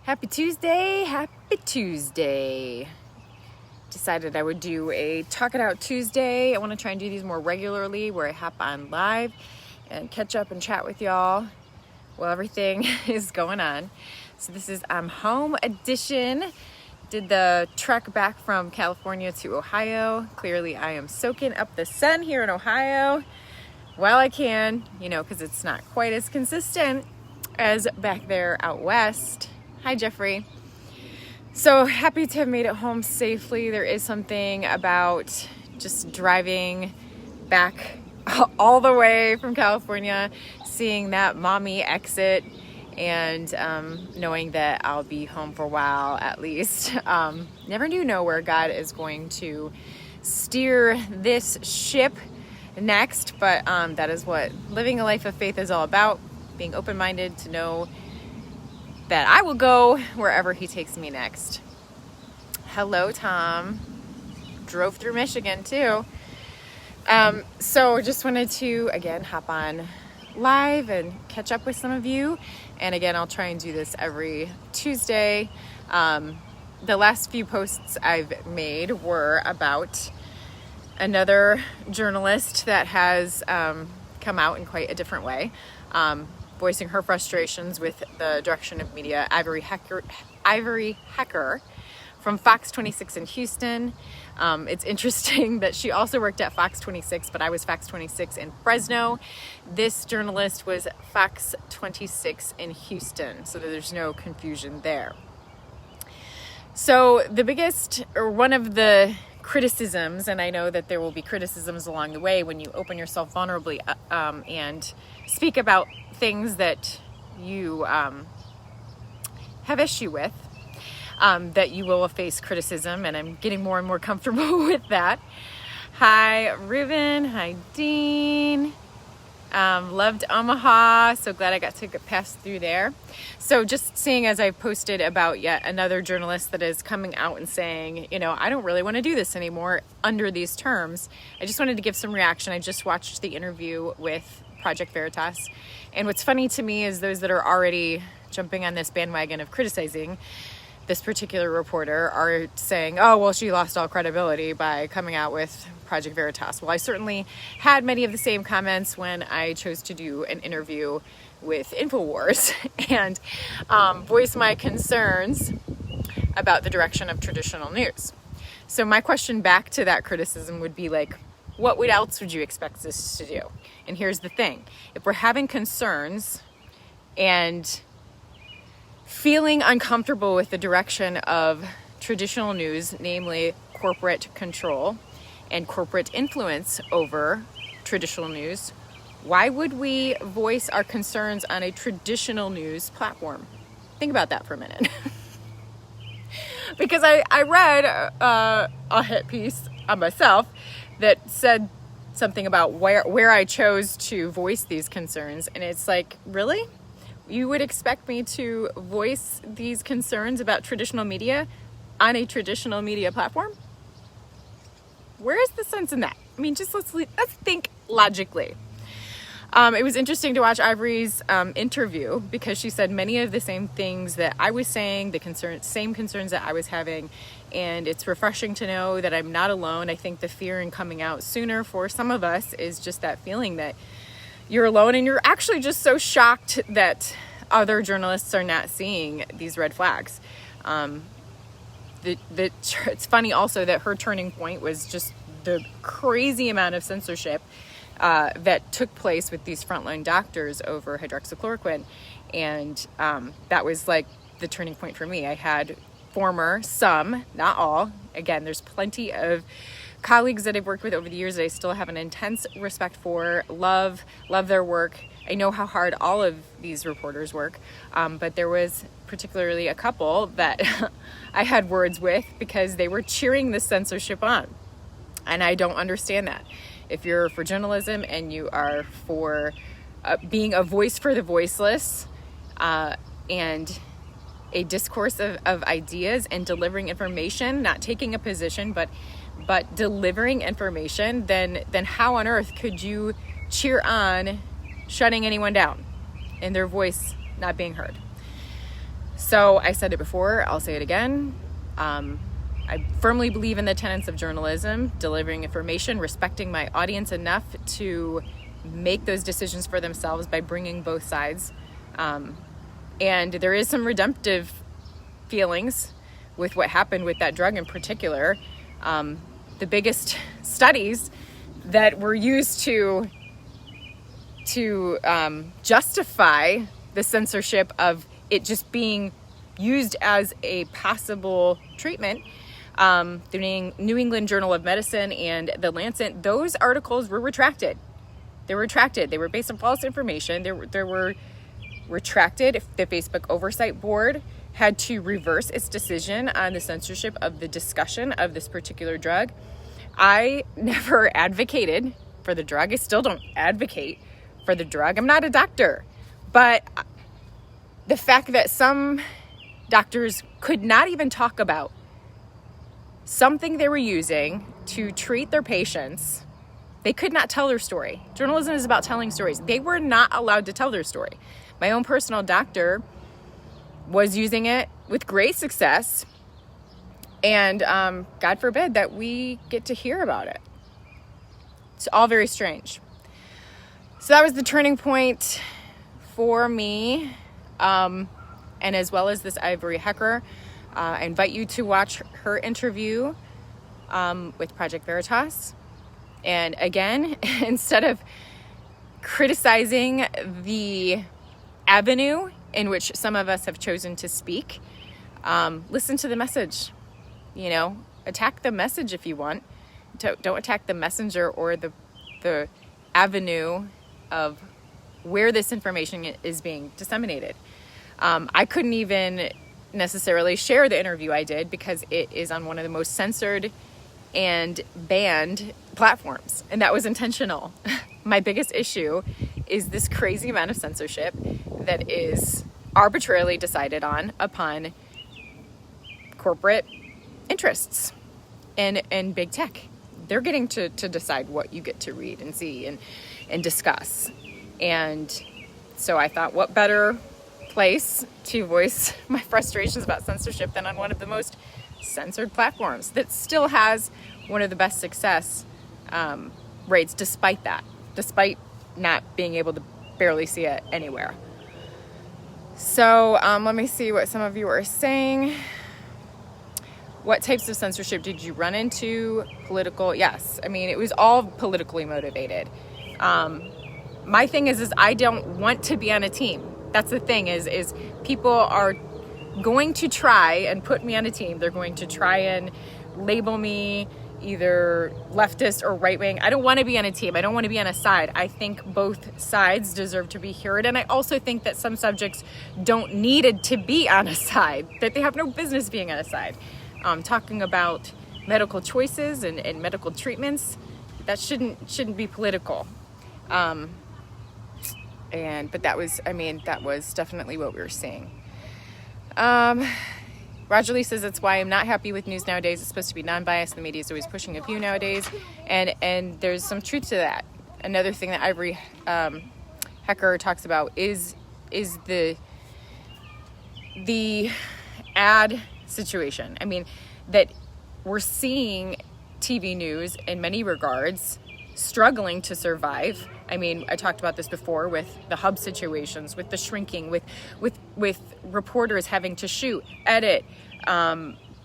Happy Tuesday, happy Tuesday. Decided I would do a Talk It Out Tuesday. I want to try and do these more regularly where I hop on live and catch up and chat with y'all while everything is going on. So this is I'm Home edition. Did the trek back from California to Ohio. Clearly I am soaking up the sun here in Ohio while I can, because it's not quite as consistent as back there out west. Hi, Jeffrey. So happy to have made it home safely. There is something about just driving back all the way from California, seeing that mommy exit and knowing that I'll be home for a while at least. Never do know where God is going to steer this ship next, but that is what living a life of faith is all about, being open-minded to know that I will go wherever he takes me next. Hello, Tom. Drove through Michigan too. So just wanted to, again, hop on live and catch up with some of you. And again, I'll try and do this every Tuesday. The last few posts I've made were about another journalist that has come out in quite a different way. Voicing her frustrations with the direction of media, Ivory Hecker from Fox 26 in Houston. It's interesting that she also worked at Fox 26, but I was Fox 26 in Fresno. This journalist was Fox 26 in Houston, so there's no confusion there. So the biggest, or one of the criticisms, and I know that there will be criticisms along the way when you open yourself vulnerably and speak about things that you have issue with, that you will face criticism, and I'm getting more and more comfortable with that. Hi, Ruben. Hi, Dean. Loved Omaha. So glad I got to pass through there. So just seeing as I've posted about yet another journalist that is coming out and saying, I don't really want to do this anymore under these terms. I just wanted to give some reaction. I just watched the interview with Project Veritas. And what's funny to me is those that are already jumping on this bandwagon of criticizing this particular reporter are saying, oh, well, she lost all credibility by coming out with Project Veritas. Well, I certainly had many of the same comments when I chose to do an interview with InfoWars and voice my concerns about the direction of traditional news. So my question back to that criticism would be like, what else would you expect this to do? And here's the thing. If we're having concerns and feeling uncomfortable with the direction of traditional news, namely corporate control and corporate influence over traditional news, why would we voice our concerns on a traditional news platform? Think about that for a minute. Because I read a hit piece on myself that said something about where I chose to voice these concerns. And it's like, really? You would expect me to voice these concerns about traditional media on a traditional media platform? Where is the sense in that? I mean, just let's think logically. It was interesting to watch Ivory's interview because she said many of the same things that I was saying, same concerns that I was having, and it's refreshing to know that I'm not alone. I think the fear in coming out sooner for some of us is just that feeling that you're alone and you're actually just so shocked that other journalists are not seeing these red flags. It's funny also that her turning point was just the crazy amount of censorship that took place with these frontline doctors over hydroxychloroquine. And that was like the turning point for me. I had some, not all. Again, there's plenty of colleagues that I've worked with over the years that I still have an intense respect for, love their work. I know how hard all of these reporters work, but there was particularly a couple that I had words with because they were cheering the censorship on. And I don't understand that. If you're for journalism and you are for being a voice for the voiceless and a discourse of ideas and delivering information, not taking a position, but delivering information, then how on earth could you cheer on shutting anyone down and their voice not being heard? So I said it before, I'll say it again. I firmly believe in the tenets of journalism, delivering information, respecting my audience enough to make those decisions for themselves by bringing both sides. And there is some redemptive feelings with what happened with that drug in particular. The biggest studies that were used to justify the censorship of it just being used as a possible treatment, the New England Journal of Medicine and the Lancet, those articles were retracted. They were retracted. They were based on false information. They were retracted. The Facebook Oversight Board had to reverse its decision on the censorship of the discussion of this particular drug. I never advocated for the drug. I still don't advocate for the drug. I'm not a doctor. But the fact that some doctors could not even talk about something they were using to treat their patients, they could not tell their story. Journalism is about telling stories. They were not allowed to tell their story. My own personal doctor was using it with great success, and God forbid that we get to hear about it. It's all very strange. So that was the turning point for me, and as well as this Ivory Hecker. I invite you to watch her interview with Project Veritas. And again, instead of criticizing the avenue in which some of us have chosen to speak, listen to the message. You know, attack the message if you want. Don't attack the messenger or the avenue of where this information is being disseminated. I couldn't even necessarily share the interview I did because it is on one of the most censored and banned platforms, and that was intentional. My biggest issue is this crazy amount of censorship that is arbitrarily decided on upon corporate interests and big tech. They're getting to decide what you get to read and see and discuss. And so I thought, what better place to voice my frustrations about censorship than on one of the most censored platforms that still has one of the best success rates despite not being able to barely see it anywhere. So let me see what some of you are saying. What types of censorship did you run into? Political? Yes. I mean, it was all politically motivated. My thing is I don't want to be on a team. That's the thing is people are going to try and put me on a team. They're going to try and label me either leftist or right wing. I don't want to be on a team. I don't want to be on a side. I think both sides deserve to be heard. And I also think that some subjects don't need to be on a side, that they have no business being on a side. Talking about medical choices and medical treatments, that shouldn't be political. But that was definitely what we were seeing. Roger Lee says that's why I'm not happy with news nowadays. It's supposed to be non-biased. The media is always pushing a view nowadays, and there's some truth to that. Another thing that Ivory Hecker talks about is the ad situation. I mean, that we're seeing TV news in many regards struggling to survive. I mean, I talked about this before with the hub situations, with the shrinking, with reporters having to shoot, edit,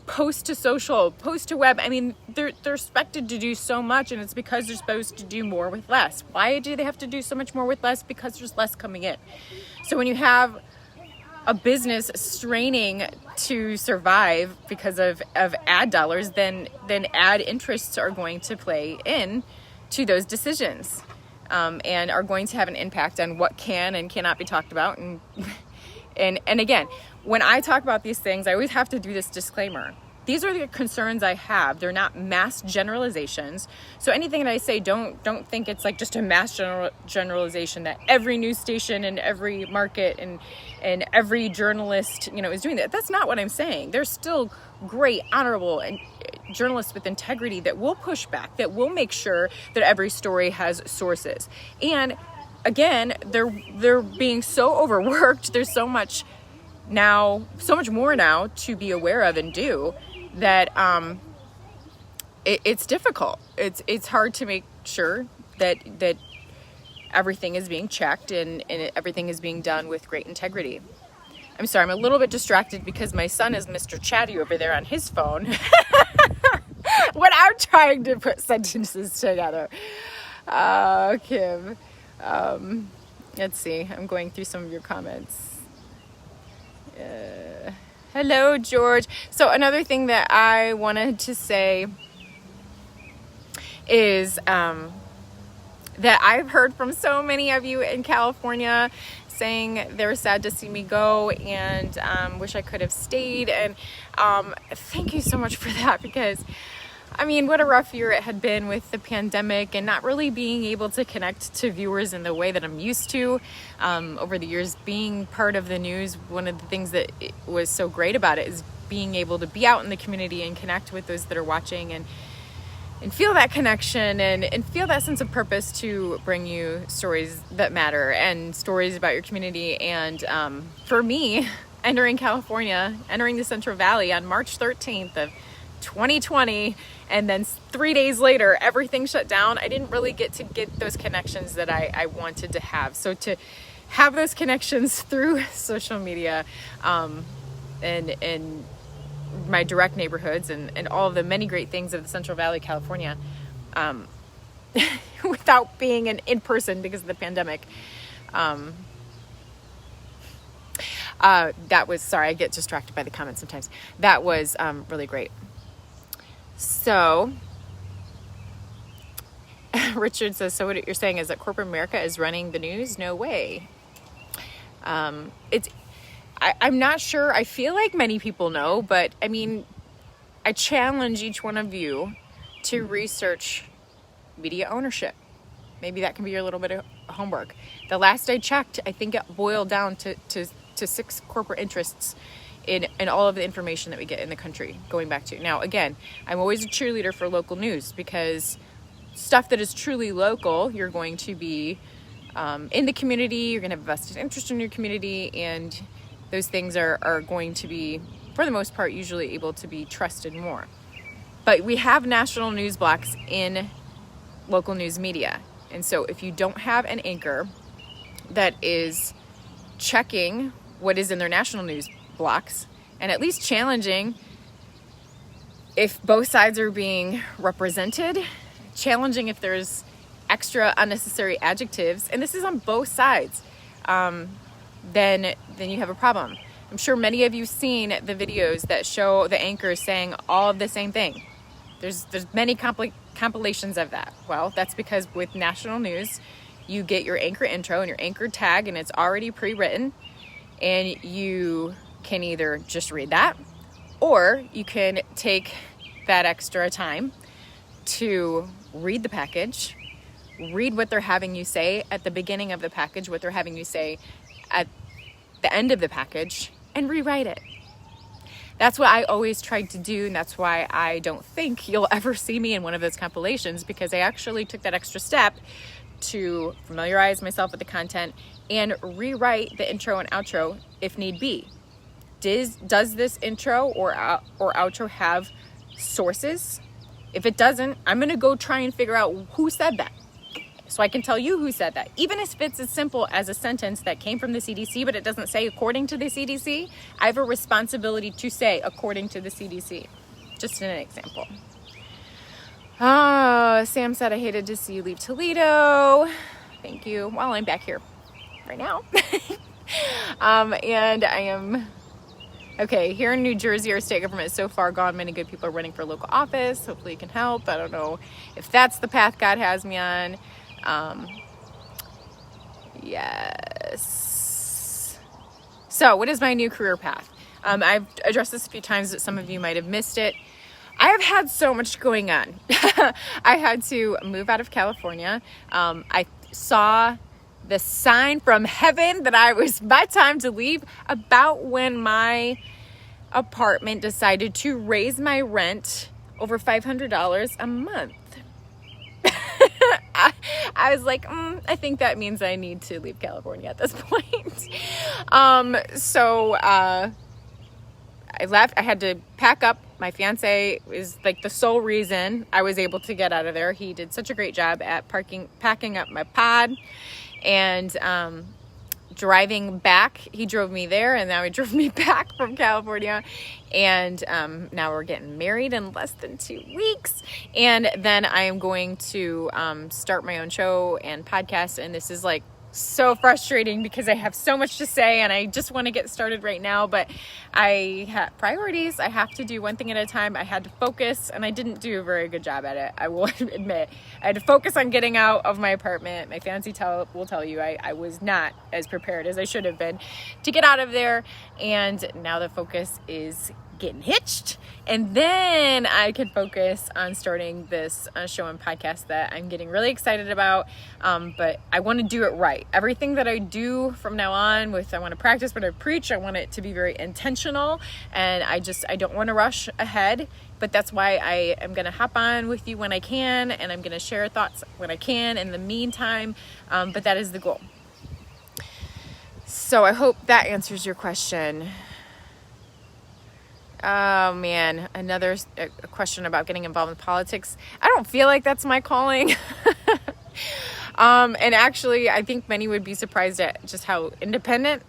post to social, post to web. I mean, they're expected to do so much, and it's because they're supposed to do more with less. Why do they have to do so much more with less? Because there's less coming in. So when you have a business straining to survive because of ad dollars, then ad interests are going to play in to those decisions, and are going to have an impact on what can and cannot be talked about. And again, when I talk about these things, I always have to do this disclaimer. These are the concerns I have. They're not mass generalizations. So anything that I say, don't think it's like just a mass generalization that every news station and every market and every journalist, is doing that. That's not what I'm saying. There's still great, honorable and journalists with integrity that will push back, that will make sure that every story has sources. And again, they're being so overworked. There's so much now, so much more now to be aware of and do that it's difficult. It's hard to make sure that everything is being checked and everything is being done with great integrity. I'm sorry, I'm a little bit distracted because my son is Mr. Chatty over there on his phone when I'm trying to put sentences together. Kim, let's see, I'm going through some of your comments. Hello, George. So another thing that I wanted to say is that I've heard from so many of you in California saying they were sad to see me go and wish I could have stayed. And thank you so much for that, because I mean, what a rough year it had been with the pandemic and not really being able to connect to viewers in the way that I'm used to. Over the years, being part of the news, one of the things that was so great about it is being able to be out in the community and connect with those that are watching and feel that connection and feel that sense of purpose to bring you stories that matter and stories about your community. And for me, entering California, entering the Central Valley on March 13th of 2020, and then 3 days later, everything shut down, I didn't really get those connections that I wanted to have. So to have those connections through social media and my direct neighborhoods and all of the many great things of the Central Valley, California, without being in person because of the pandemic. That was, sorry, I get distracted by the comments sometimes. That was really great. So Richard says, so what you're saying is that corporate America is running the news? No way. I'm not sure. I feel like many people know, but I mean, I challenge each one of you to research media ownership. Maybe that can be your little bit of homework. The last I checked, I think it boiled down to 6 corporate interests in all of the information that we get in the country, going back to. Now, again, I'm always a cheerleader for local news, because stuff that is truly local, you're going to be in the community, you're going to have a vested interest in your community, and those things are going to be, for the most part, usually able to be trusted more. But we have national news blocks in local news media. And so if you don't have an anchor that is checking what is in their national news blocks and at least challenging if both sides are being represented, challenging if there's extra unnecessary adjectives, and this is on both sides, then you have a problem. I'm sure many of you seen the videos that show the anchors saying all of the same thing. There's many compilations of that. Well, that's because with national news, you get your anchor intro and your anchor tag, and it's already pre-written, and you can either just read that, or you can take that extra time to read the package, read what they're having you say at the beginning of the package, what they're having you say at the end of the package, and rewrite it. That's what I always tried to do, and that's why I don't think you'll ever see me in one of those compilations, because I actually took that extra step to familiarize myself with the content and rewrite the intro and outro if need be. Does this intro or outro have sources? If it doesn't, I'm going to go try and figure out who said that, so I can tell you who said that. Even if it's as simple as a sentence that came from the CDC, but it doesn't say according to the CDC, I have a responsibility to say according to the CDC. Just an example. Sam said, I hated to see you leave Toledo. Thank you. Well, I'm back here right now. And I am... Okay, here in New Jersey, our state government is so far gone. Many good people are running for local office. Hopefully you can help. I don't know if that's the path God has me on. Yes. So what is my new career path? I've addressed this a few times, but some of you might have missed it. I have had so much going on. I had to move out of California. I saw the sign from heaven that I was my time to leave about when my apartment decided to raise my rent over $500 a month. I was like, I think that means I need to leave California at this point. So I left. I had to pack up. My fiance is like the sole reason I was able to get out of there. He did such a great job at packing up my pod, and driving back. He drove me there, and now he drove me back from California. And now we're getting married in less than 2 weeks. And then I am going to start my own show and podcast. And this is like so frustrating because I have so much to say and I just want to get started right now, but I have priorities. I have to do one thing at a time. I had to focus, and I didn't do a very good job at it. I will admit. I had to focus on getting out of my apartment. My fiance will tell you I was not as prepared as I should have been to get out of there, and now the focus is getting hitched, and then I can focus on starting this show and podcast that I'm getting really excited about, but I want to do it right. Everything that I do from now on, I want to practice what I preach. I want it to be very intentional, and I don't want to rush ahead, but that's why I am going to hop on with you when I can, and I'm going to share thoughts when I can in the meantime, but that is the goal. So I hope that answers your question. Oh man, another question about getting involved in politics. I don't feel like that's my calling. And actually, I think many would be surprised at just how independent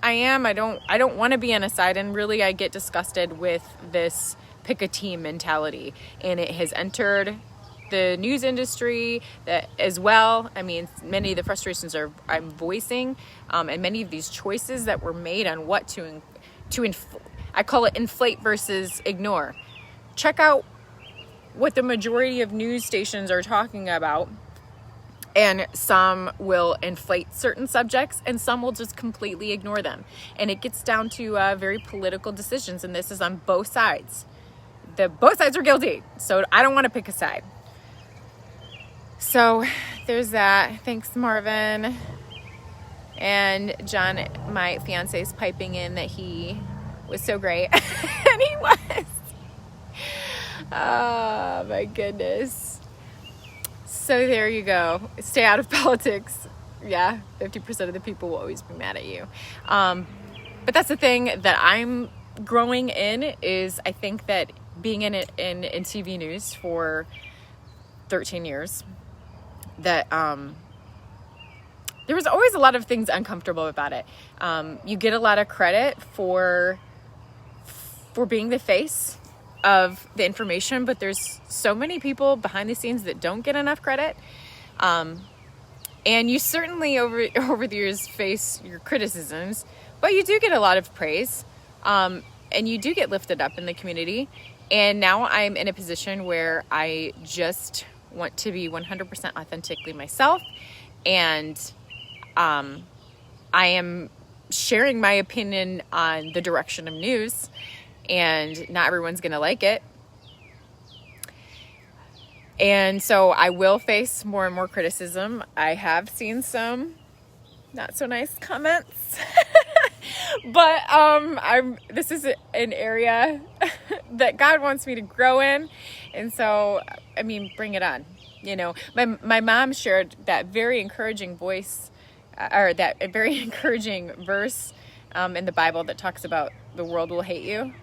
I am. I don't want to be on a side, and really I get disgusted with this pick a team mentality, and it has entered the news industry as well. I mean, many of the frustrations I'm voicing, and many of these choices that were made on what I call it inflate versus ignore. Check out what the majority of news stations are talking about, and some will inflate certain subjects and some will just completely ignore them. And it gets down to very political decisions, and this is on both sides. Both sides are guilty, so I don't want to pick a side. So there's that. Thanks, Marvin. And John, my fiance, is piping in that he was so great. And he was. Oh my goodness. So there you go. Stay out of politics. Yeah, 50% of the people will always be mad at you. But that's the thing that I'm growing in, is I think that being in TV news for 13 years, that there was always a lot of things uncomfortable about it. You get a lot of credit for being the face of the information, but there's so many people behind the scenes that don't get enough credit. And you certainly over the years face your criticisms, but you do get a lot of praise. And you do get lifted up in the community. And now I'm in a position where I just want to be 100% authentically myself. And I am sharing my opinion on the direction of news. And not everyone's going to like it. And so I will face more and more criticism. I have seen some not so nice comments. But this is an area that God wants me to grow in. And so, I mean, bring it on. You know, my mom shared that very encouraging verse in the Bible that talks about the world will hate you.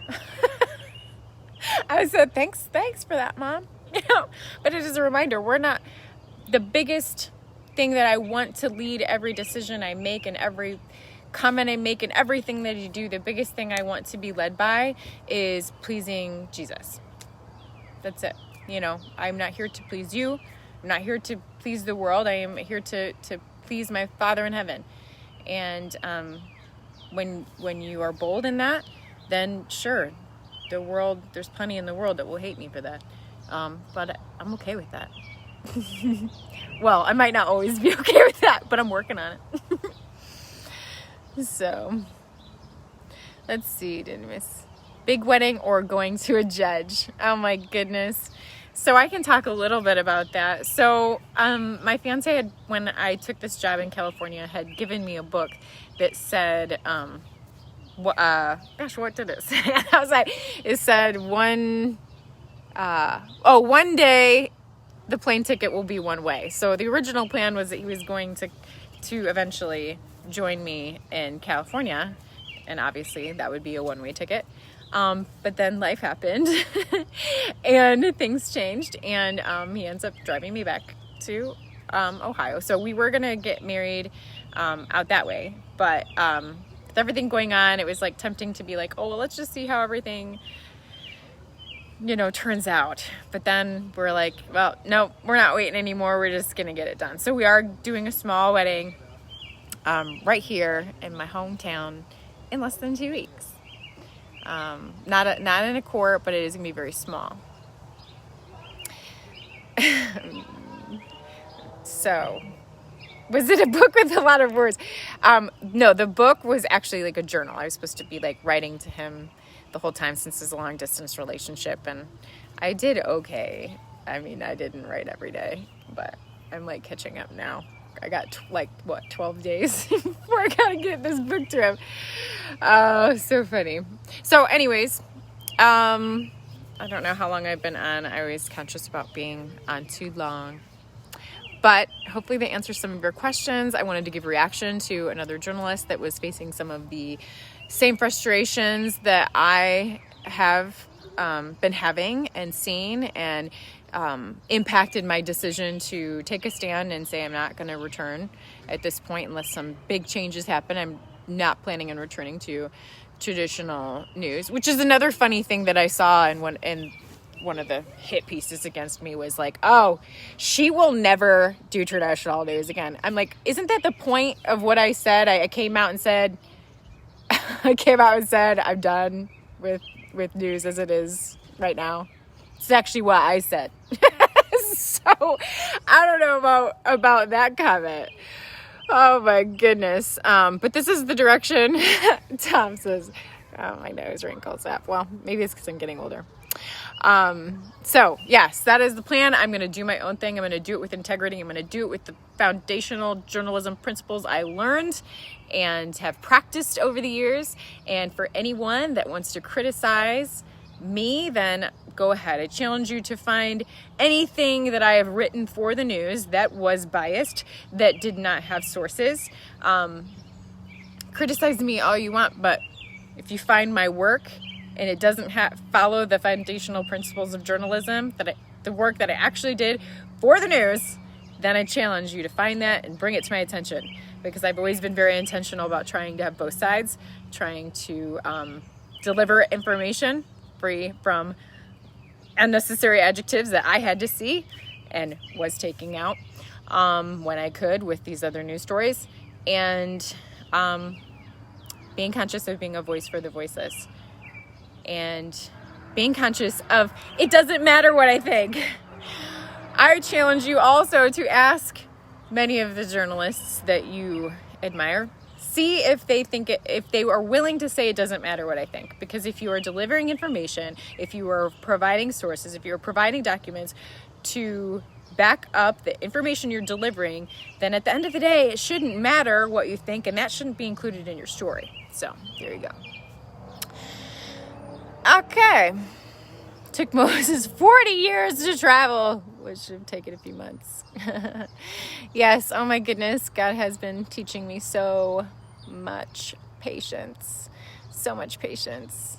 I said, thanks for that, Mom. You know, but it is a reminder, we're not the biggest thing that I want to lead every decision I make and every comment I make and everything that you do. The biggest thing I want to be led by is pleasing Jesus. That's it. You know, I'm not here to please you. I'm not here to please the world. I am here to please my Father in heaven. And when you are bold in that, then sure, there's plenty in the world that will hate me for that. But I'm okay with that. Well, I might not always be okay with that, but I'm working on it. So, let's see, didn't miss. Big wedding or going to a judge? Oh my goodness. So I can talk a little bit about that. So my fiance had, when I took this job in California, had given me a book that said, what did it say? I was like, it said one day the plane ticket will be one way. So the original plan was that he was going to eventually join me in California, and obviously that would be a one-way ticket. But then life happened and things changed, and he ends up driving me back to Ohio. So we were gonna get married out that way, but with everything going on, it was like tempting to be like, oh, well, let's just see how everything, turns out. But then we're like, well, no, we're not waiting anymore. We're just gonna get it done. So we are doing a small wedding right here in my hometown in less than 2 weeks. Not in a court, but it is gonna be very small. So, was it a book with a lot of words? No, the book was actually like a journal. I was supposed to be like writing to him the whole time since it's a long distance relationship, and I did okay. I mean, I didn't write every day, but I'm like catching up now. I got 12 days before I gotta get this book to him. Oh, so funny. So anyways, I don't know how long I've been on. I always conscious about being on too long, but hopefully they answer some of your questions. I wanted to give reaction to another journalist that was facing some of the same frustrations that I have been having and seen, and impacted my decision to take a stand and say I'm not going to return at this point unless some big changes happen. I'm not planning on returning to traditional news, which is another funny thing that I saw in one of the hit pieces against me was like, oh, she will never do traditional news again. I'm like, isn't that the point of what I said? I came out and said I'm done with news as it is right now. It's actually what I said. So I don't know about that comment. Oh my goodness. But this is the direction. Tom says, oh, my nose wrinkles up. Well, maybe it's because I'm getting older. So yes, that is the plan. I'm going to do my own thing. I'm going to do it with integrity. I'm going to do it with the foundational journalism principles I learned and have practiced over the years. And for anyone that wants to criticize me, then go ahead. I challenge you to find anything that I have written for the news that was biased, that did not have sources. Criticize me all you want, but if you find my work and it doesn't follow the foundational principles of journalism, the work that I actually did for the news, then I challenge you to find that and bring it to my attention, because I've always been very intentional about trying to have both sides, trying to deliver information free from unnecessary adjectives that I had to see and was taking out when I could with these other news stories, and being conscious of being a voice for the voiceless, and being conscious of it doesn't matter what I think. I challenge you also to ask many of the journalists that you admire, see if they think if they are willing to say it doesn't matter what I think. Because if you are delivering information, if you are providing sources, if you're providing documents to back up the information you're delivering, then at the end of the day, it shouldn't matter what you think, and that shouldn't be included in your story. So there you go. Okay. Took Moses 40 years to travel, which should have taken a few months. Yes, oh my goodness, God has been teaching me so much patience. So much patience.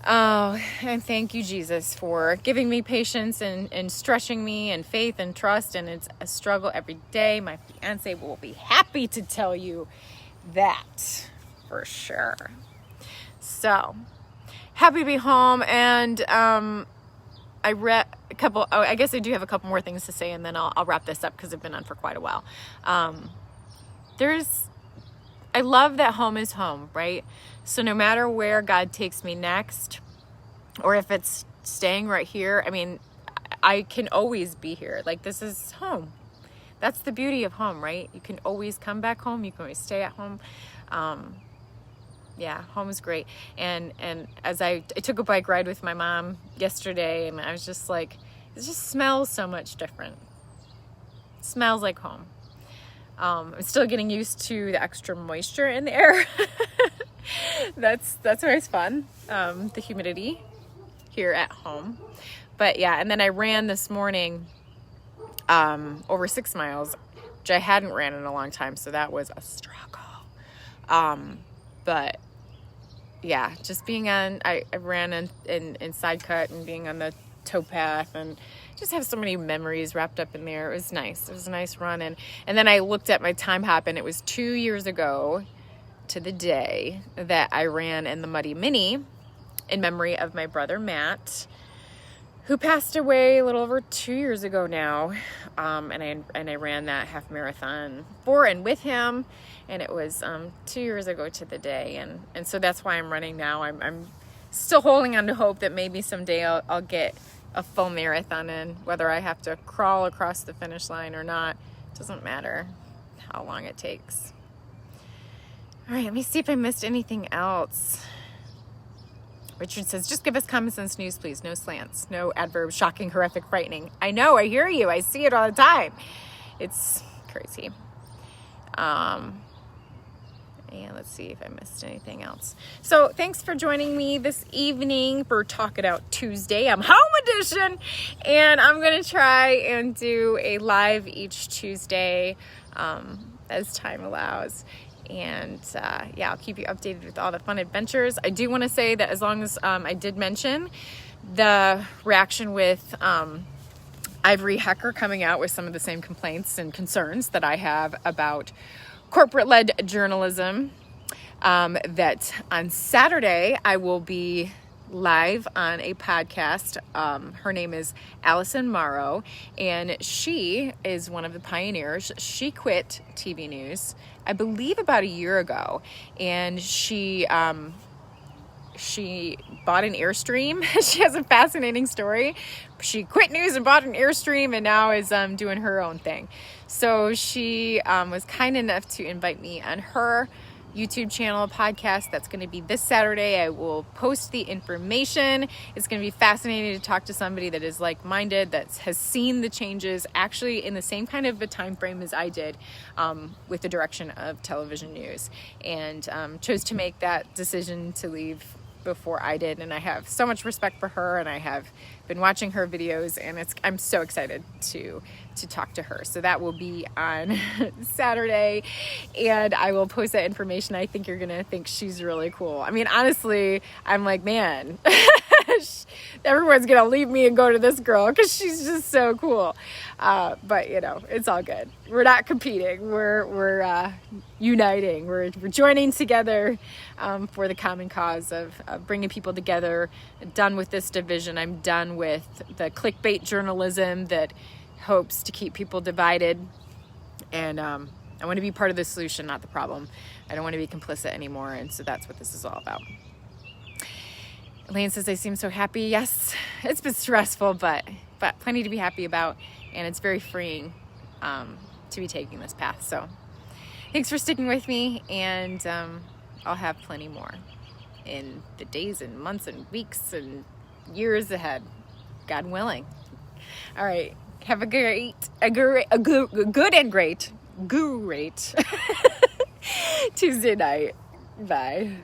Oh, and thank you, Jesus, for giving me patience and stretching me and faith and trust. And it's a struggle every day. My fiance will be happy to tell you that for sure. So happy to be home. And I read a couple, I guess I do have a couple more things to say, and then I'll wrap this up because I've been on for quite a while. I love that home is home, right? So no matter where God takes me next, or if it's staying right here, I mean, I can always be here. Like, this is home. That's the beauty of home, right? You can always come back home. You can always stay at home. Yeah, home is great. And as I took a bike ride with my mom yesterday, and I was just like, it just smells so much different. It smells like home. I'm still getting used to the extra moisture in the air. That's always fun. The humidity here at home. But yeah, and then I ran this morning over 6 miles, which I hadn't ran in a long time, so that was a struggle. But yeah, just being on, I ran in side cut and being on the towpath, and just have so many memories wrapped up in there. It was nice. It was a nice run. And then I looked at my time hop, and it was 2 years ago to the day that I ran in the Muddy Mini in memory of my brother Matt, who passed away a little over 2 years ago now. And I ran that half marathon for and with him, and it was 2 years ago to the day. And so that's why I'm running now. I'm still holding on to hope that maybe someday I'll get a full marathon in. Whether I have to crawl across the finish line or not, doesn't matter how long it takes. All right, let me see if I missed anything else. Richard says, just give us common sense news, please. No slants, no adverbs, shocking, horrific, frightening. I know, I hear you. I see it all the time. It's crazy. And let's see if I missed anything else. So thanks for joining me this evening for Talk It Out Tuesday. I'm home edition, and I'm going to try and do a live each Tuesday as time allows. And yeah, I'll keep you updated with all the fun adventures. I do want to say that as long as I did mention the reaction with Ivory Hecker coming out with some of the same complaints and concerns that I have about corporate-led journalism, that on Saturday I will be live on a podcast. Her name is Allison Morrow, and she is one of the pioneers. She quit TV news, I believe, about a year ago, and she bought an Airstream. She has a fascinating story. She quit news and bought an Airstream, and now is doing her own thing. So she was kind enough to invite me on her YouTube channel podcast. That's going to be this Saturday. I will post the information. It's going to be fascinating to talk to somebody that is like-minded, that has seen the changes actually in the same kind of a time frame as I did with the direction of television news, and chose to make that decision to leave before I did. And I have so much respect for her, and I have been watching her videos, and I'm so excited to talk to her. So that will be on Saturday, and I will post that information. I think you're gonna think she's really cool. I mean, honestly, I'm like, man, everyone's gonna leave me and go to this girl because she's just so cool. But you know, it's all good. We're not competing. We're uniting. We're joining together for the common cause of bringing people together. Done with this division. I'm done with the clickbait journalism that hopes to keep people divided, and I want to be part of the solution, not the problem. I don't want to be complicit anymore, and so that's what this is all about. Elaine says, I seem so happy. Yes, it's been stressful, but plenty to be happy about, and it's very freeing to be taking this path. So thanks for sticking with me, and I'll have plenty more in the days and months and weeks and years ahead, God willing. All right. Have a good and great Tuesday night. Bye.